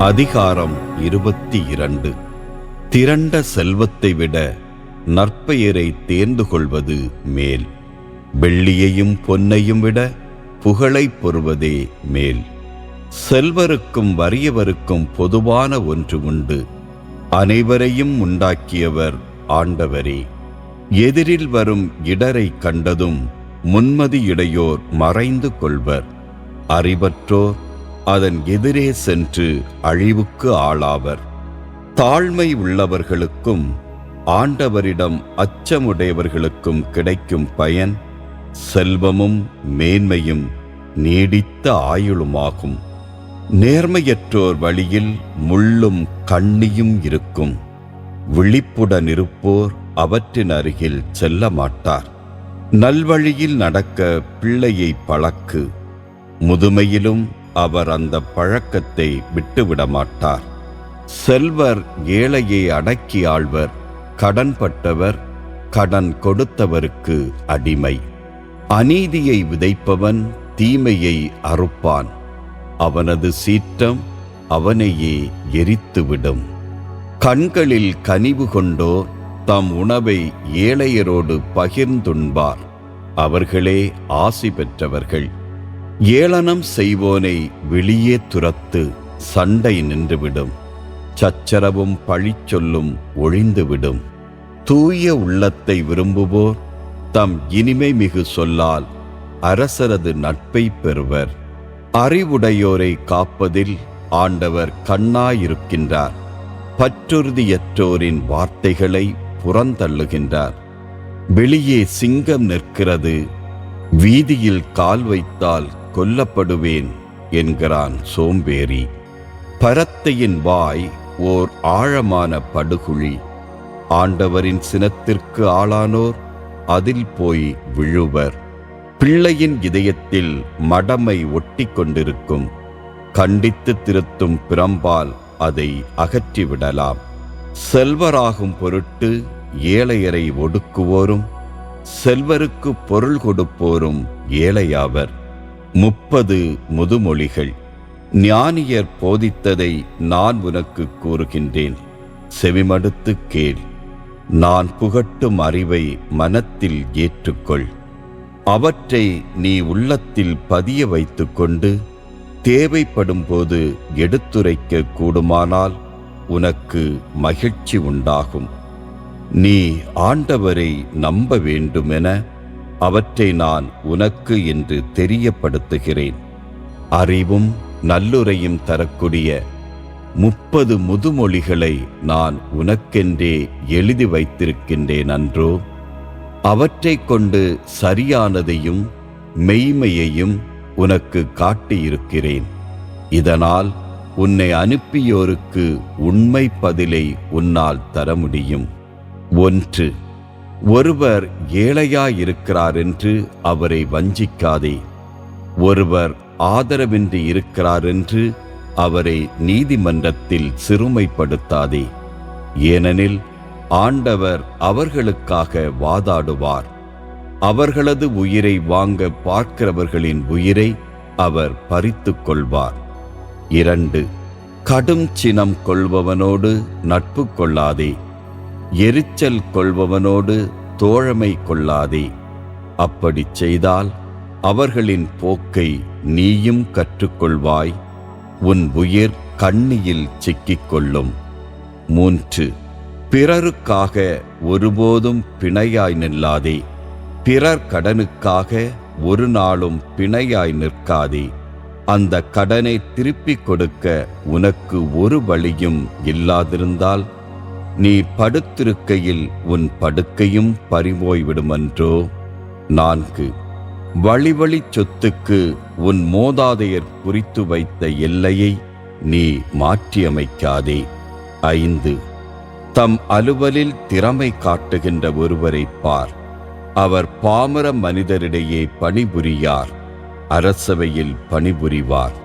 அதிகாரம் 22. திரண்ட செல்வத்தை விட நற்பெயரை தேர்ந்து கொள்வது மேல். வெள்ளியையும் பொன்னையும் விட புகழைப் பெறுவதே மேல். செல்வருக்கும் வறியவருக்கும் பொதுவான ஒன்று உண்டு. அனைவரையும் உண்டாக்கியவர் ஆண்டவரே. எதிரில் வரும் இடரை கண்டதும் முன்மதியுடையோர் மறைந்து கொள்வர். அறிவற்றோர் அதன் எதிரே சென்று அழிவுக்கு ஆளாவர். தாழ்மை உள்ளவர்களுக்கும் ஆண்டவரிடம் அச்சமுடையவர்களுக்கும் கிடைக்கும் பயன் செல்வமும் மேன்மையும் நீடித்த ஆயுளுமாகும். நேர்மையற்றோர் வழியில் முள்ளும் கண்ணியும் இருக்கும். விழிப்புடன் இருப்போர் அவற்றின் அருகில் செல்ல மாட்டார். நல்வழியில் நடக்க பிள்ளையை பழக்கு. முதுமையிலும் அவர் அந்த பழக்கத்தை விட்டுவிட மாட்டார். செல்வர் ஏழையை அடக்கி ஆள்வர். கடன்பட்டவர் கடன் கொடுத்தவருக்கு அடிமை. அநீதியை விதைப்பவன் தீமையை அறுப்பான். அவனது சீற்றம் அவனையே எரித்துவிடும். கண்களில் கனிவு கொண்டோர் தம் உணவை ஏழையரோடு பகிர்ந்துண்பார். அவர்களே ஆசி பெற்றவர்கள். ஏளனம் செய்வோனை வெளியே துரத்து. சண்டை நின்றுவிடும். சச்சரவும் பழிச்சொல்லும் ஒழிந்துவிடும். தூய உள்ளத்தை விரும்புவோர் தம் இனிமை மிகு சொல்லால் அரசரது நட்பை பெறுவர். அறிவுடையோரை காப்பதில் ஆண்டவர் கண்ணாயிருக்கின்றார். பற்றுறுதியற்றோரின் வார்த்தைகளை புறந்தள்ளுகின்றார். வெளியே சிங்கம் நிற்கிறது. வீதியில் கால் வைத்தால் கொல்லப்படுவேன் என்கிறான் சோம்பேறி. பரத்தையின் வாய் ஓர் ஆழமான படுகுழி. ஆண்டவரின் சினத்திற்கு ஆளானோர் அதில் போய் விழுவர். பிள்ளையின் இதயத்தில் மடமை ஒட்டி கொண்டிருக்கும். கண்டித்து திருத்தும் பிரம்பால் அதை அகற்றிவிடலாம். செல்வராகும் பொருட்டு ஏழையரை ஒடுக்குவோரும் செல்வருக்கு பொருள் கொடுப்போரும் ஏழையாவர். 30 முதுமொழிகள். ஞானியர் போதித்ததை நான் உனக்கு கூறுகின்றேன். செவிமடுத்து கேள். நான் புகட்டும் அறிவை மனத்தில் ஏற்றுக்கொள். அவற்றை நீ உள்ளத்தில் பதிய வைத்துக்கொண்டு தேவைப்படும் போது எடுத்துரைக்க கூடுமானால் உனக்கு மகிழ்ச்சி உண்டாகும். நீ ஆண்டவரை நம்ப வேண்டுமென அவற்றை நான் உனக்கு என்று தெரியப்படுத்துகிறேன். அறிவும் நல்லுரையும் தரக்கூடிய 30 முதுமொழிகளை நான் உனக்கென்றே எழுதி வைத்திருக்கின்றேன் அன்றோ? அவற்றை கொண்டு சரியானதையும் மெய்மையையும் உனக்கு காட்டியிருக்கிறேன். இதனால் உன்னை அனுப்பியோருக்கு உண்மை பதிலை உன்னால் தர முடியும். 1. ஒருவர் ஏழையாயிருக்கிறார் என்று அவரை வஞ்சிக்காதே. ஒருவர் ஆதரவின்றி இருக்கிறார் என்று அவரை நீதிமன்றத்தில் சிறுமைப்படுத்தாதே. ஏனெனில் ஆண்டவர் அவர்களுக்காக வாதாடுவார். அவர்களது உயிரை வாங்க பார்க்கிறவர்களின் உயிரை அவர் பறித்துக் கொள்வார். 2. கடும் சினம் கொள்பவனோடு நட்பு கொள்ளாதே. எரிச்சல் கொள்பவனோடு தோழமை கொள்ளாதே. அப்படிச் செய்தால் அவர்களின் போக்கை நீயும் கற்றுக்கொள்வாய். உன் உயிர் கண்ணியில் சிக்கிக்கொள்ளும். 3. பிறருக்காக ஒருபோதும் பிணையாய் நில்லாதே. பிறர் கடனுக்காக ஒரு நாளும் பிணையாய் நிற்காதே. அந்த கடனை திருப்பிக் கொடுக்க உனக்கு ஒரு வழியும் இல்லாதிருந்தால் நீ படுத்திருக்கையில் உன் படுக்கையும் பறிபோய்விடுமன்றோ? 4. வழி சொத்துக்கு உன் மூதாதையர் குறித்து வைத்த எல்லையை நீ மாற்றியமைக்காதே. 5. தம் அலுவலில் திறமை காட்டுகின்ற ஒருவரை பார். அவர் பாமர மனிதரிடையே பணிபுரியார். அரசவையில் பணிபுரிவார்.